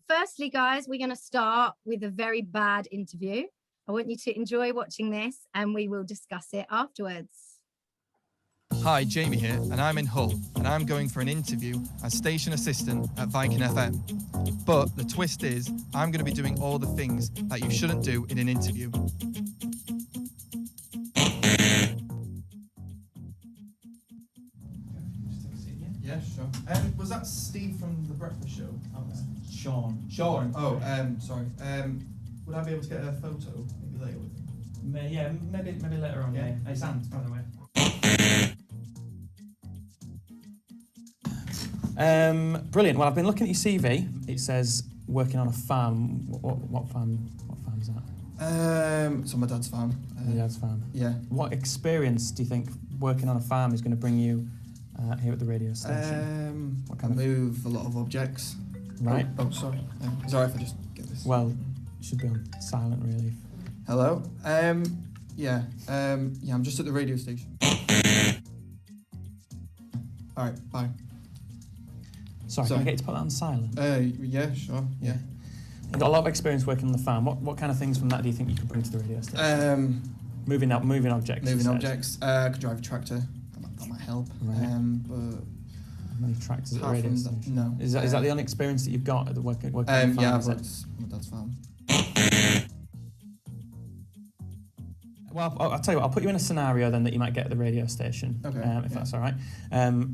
Firstly, guys, we're going to start with a very bad interview. I want you to enjoy watching this and we will discuss it afterwards. Hi, Jamie here, and I'm in Hull, and I'm going for an interview as station assistant at Viking FM. But the twist is, I'm going to be doing all the things that you shouldn't do in an interview. Yeah, sure. Was that Steve from The Breakfast Show? Sean. Oh, sorry. Would I be able to get a photo maybe later with him? Maybe later on. Yeah. Hey, Sam, by the way. Brilliant. Well, I've been looking at your CV. It says working on a farm. What farm? What farm is that? It's on my dad's farm. Your dad's farm. Yeah. What experience do you think working on a farm is going to bring you here at the radio station? What kind of move a lot of objects. Right. Oh, sorry. Is it alright if I just get this? Well, it should be on silent, really. Hello. Yeah. I'm just at the radio station. All right. Bye. Sorry, can I get you to put that on silent? Yeah, sure. Yeah. You've got a lot of experience working on the farm. What kind of things from that do you think you could bring to the radio station? Moving objects. Moving objects. I could drive a tractor. That might help. Right. But how many tractors at the radio station? No. Is that the only experience that you've got at the working on the farm? Yeah, I've worked on my dad's farm. Well, I'll tell you what, I'll put you in a scenario then that you might get at the radio station, if that's all right.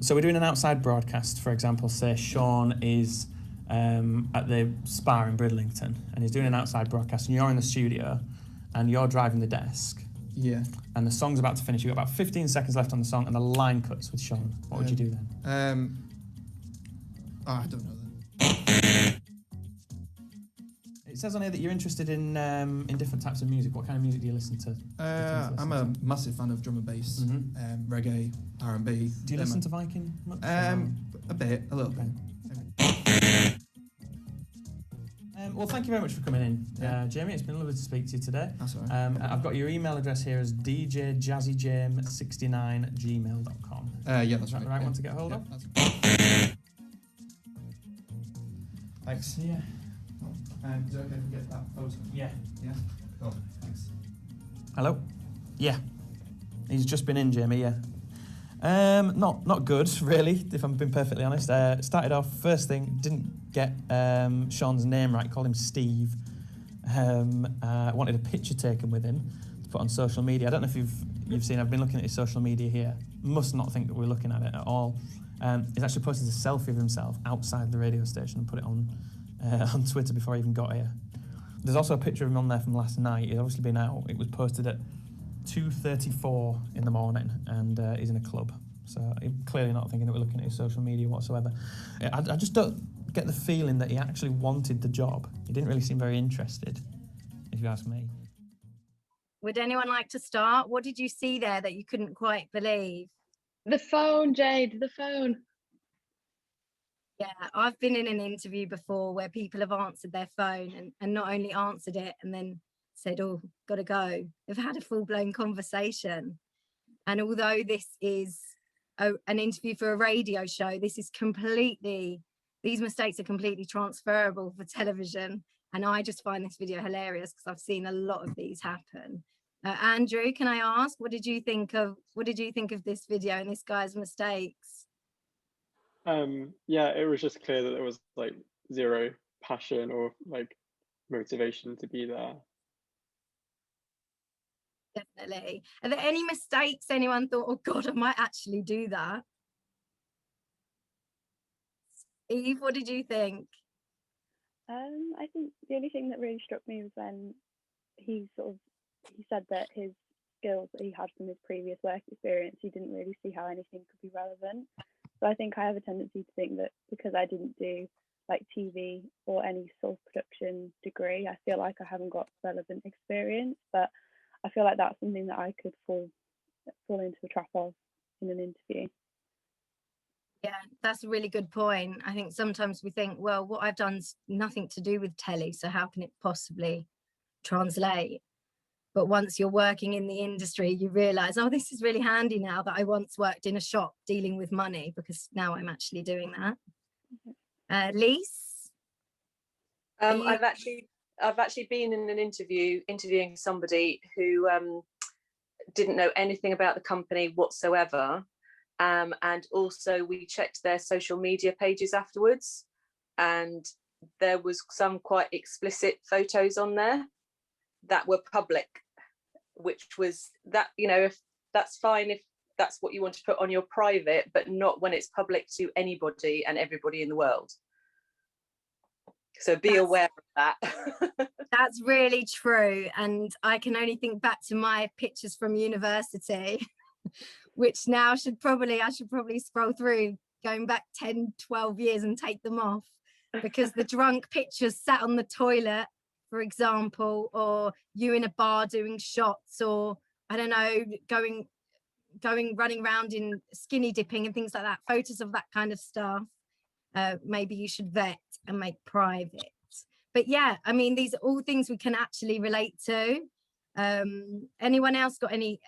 So we're doing an outside broadcast, for example, say Sean is at the spa in Bridlington and he's doing an outside broadcast and you're in the studio and you're driving the desk. Yeah. And the song's about to finish. You've got about 15 seconds left on the song and the line cuts with Sean. What would you do then? I don't know then. It says on here that you're interested in different types of music. What kind of music do you listen to? I'm a massive fan of drum and bass, reggae, R&B. Do you listen to Viking much? A little bit. Well, thank you very much for coming in, Jamie. It's been lovely to speak to you today. That's all right. I've got your email address here as djjazzyjame69@gmail.com. Yeah, that's Is that the right one to get hold of? Thanks. Yeah. Is it okay if we get that photo? Yeah. Yeah? Cool, thanks. Hello? Yeah. He's just been in, Jamie, yeah. Not good, really, if I'm being perfectly honest. Started off, first thing, didn't get Sean's name right, called him Steve. Wanted a picture taken with him to put on social media. I don't know if you've seen, I've been looking at his social media here. Must not think that we're looking at it at all. He's actually posted a selfie of himself outside the radio station and put it on Twitter before I even got here. There's also a picture of him on there from last night. He's obviously been out. It was posted at 2:34 in the morning, and he's in a club. So he's clearly not thinking that we're looking at his social media whatsoever. I just don't get the feeling that he actually wanted the job. He didn't really seem very interested, if you ask me. Would anyone like to start? What did you see there that you couldn't quite believe? The phone, Jade, the phone. Yeah, I've been in an interview before where people have answered their phone and not only answered it and then said, oh, gotta go. They've had a full-blown conversation. And although this is an interview for a radio show, these mistakes are completely transferable for television. And I just find this video hilarious because I've seen a lot of these happen. Andrew, can I ask, what did you think of this video and this guy's mistakes? Yeah, it was just clear that there was like zero passion or like motivation to be there. Definitely. Are there any mistakes anyone thought, oh God, I might actually do that? Eve, what did you think? I think the only thing that really struck me was when he said that his skills that he had from his previous work experience, he didn't really see how anything could be relevant. So I think I have a tendency to think that because I didn't do like TV or any sort of production degree, I feel like I haven't got relevant experience, but I feel like that's something that I could fall into the trap of in an interview. Yeah, that's a really good point. I think sometimes we think, well, what I've done's nothing to do with telly, so how can it possibly translate? But once you're working in the industry, you realise, oh, this is really handy now that I once worked in a shop dealing with money, because now I'm actually doing that. Lise? you- I've actually been in an interviewing somebody who didn't know anything about the company whatsoever, and also we checked their social media pages afterwards, and there was some quite explicit photos on there that were public, which was that, you know, if that's fine if that's what you want to put on your private, but not when it's public to anybody and everybody in the world. So be aware of that. That's really true. And I can only think back to my pictures from university, which now I should probably scroll through going back 10, 12 years and take them off, because the drunk pictures sat on the toilet, for example, or you in a bar doing shots, or I don't know, running around in skinny dipping and things like that, photos of that kind of stuff. Maybe you should vet and make private. But yeah, I mean, these are all things we can actually relate to. Anyone else got any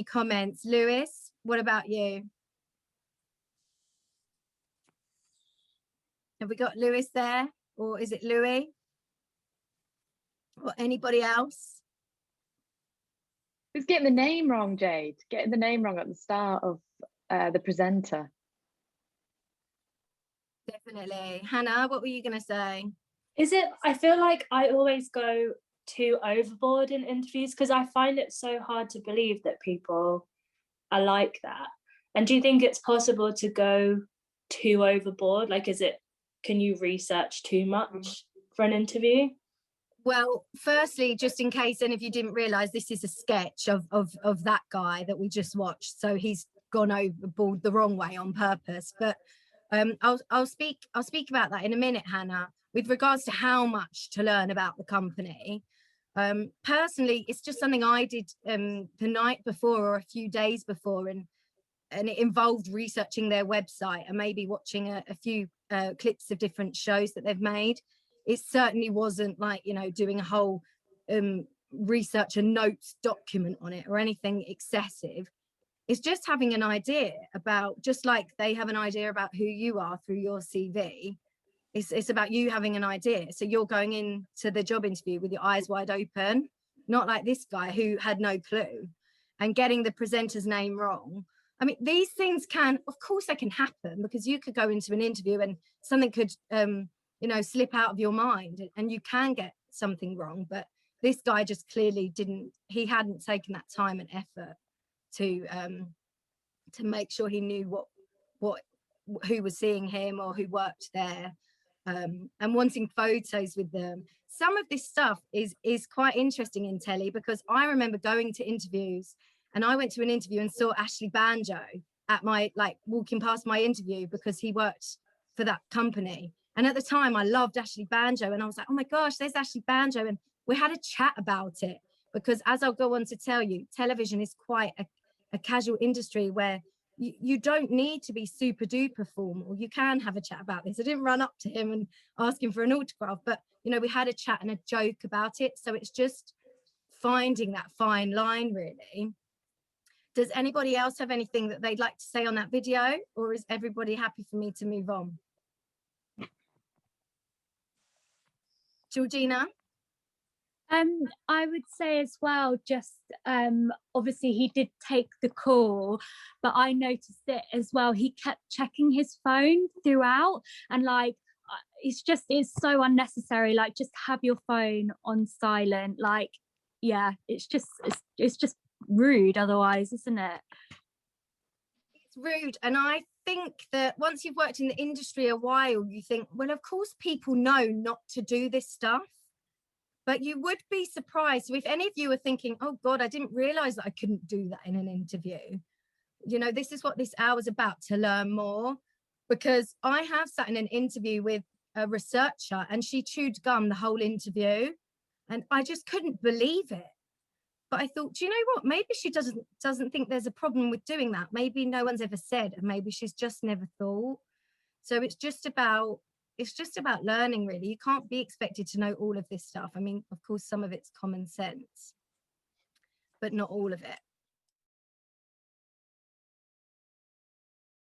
comments? Lewis, what about you? Have we got Lewis there, or is it Louis? Or anybody else? Who's getting the name wrong, Jade? Getting the name wrong at the start of the presenter. Definitely. Hannah, what were you going to say? I feel like I always go too overboard in interviews, because I find it so hard to believe that people are like that. And do you think it's possible to go too overboard? Like, can you research too much for an interview? Well, firstly, just in case any of you didn't realize, this is a sketch of that guy that we just watched. So he's gone overboard the wrong way on purpose. But I'll speak about that in a minute, Hannah. With regards to how much to learn about the company, personally, it's just something I did the night before or a few days before, and it involved researching their website and maybe watching a few clips of different shows that they've made. It certainly wasn't like, you know, doing a whole research and notes document on it or anything excessive. It's just having an idea about, just like they have an idea about who you are through your CV. It's about you having an idea. So you're going into the job interview with your eyes wide open, not like this guy who had no clue, and getting the presenter's name wrong. I mean, these things can, of course, they can happen, because you could go into an interview and something could, you know, slip out of your mind, and you can get something wrong. But this guy just clearly he hadn't taken that time and effort to make sure he knew who was seeing him or who worked there, and wanting photos with them. Some of this stuff is quite interesting in telly, because I remember going to interviews, and I went to an interview and saw Ashley Banjo at my, like, walking past my interview, because he worked for that company. And at the time I loved Ashley Banjo, and I was like, oh my gosh, there's Ashley Banjo. And we had a chat about it, because as I'll go on to tell you, television is quite a casual industry where you don't need to be super duper formal. You can have a chat about this. I didn't run up to him and ask him for an autograph, but, you know, we had a chat and a joke about it. So it's just finding that fine line, really. Does anybody else have anything that they'd like to say on that video, or is everybody happy for me to move on? Georgina? I would say as well, just obviously he did take the call, but I noticed it as well. He kept checking his phone throughout, and like it's so unnecessary. Like, just have your phone on silent. Like, yeah, it's just rude otherwise, isn't it? It's rude. And I think that once you've worked in the industry a while, you think, well, of course people know not to do this stuff. But you would be surprised. So if any of you are thinking, oh God, I didn't realize that I couldn't do that in an interview, you know, this is what this hour's about, to learn more. Because I have sat in an interview with a researcher, and she chewed gum the whole interview, and I just couldn't believe it. But I thought, do you know what? Maybe she doesn't think there's a problem with doing that. Maybe no one's ever said, and maybe she's just never thought. So it's just about learning, really. You can't be expected to know all of this stuff. I mean, of course, some of it's common sense, but not all of it.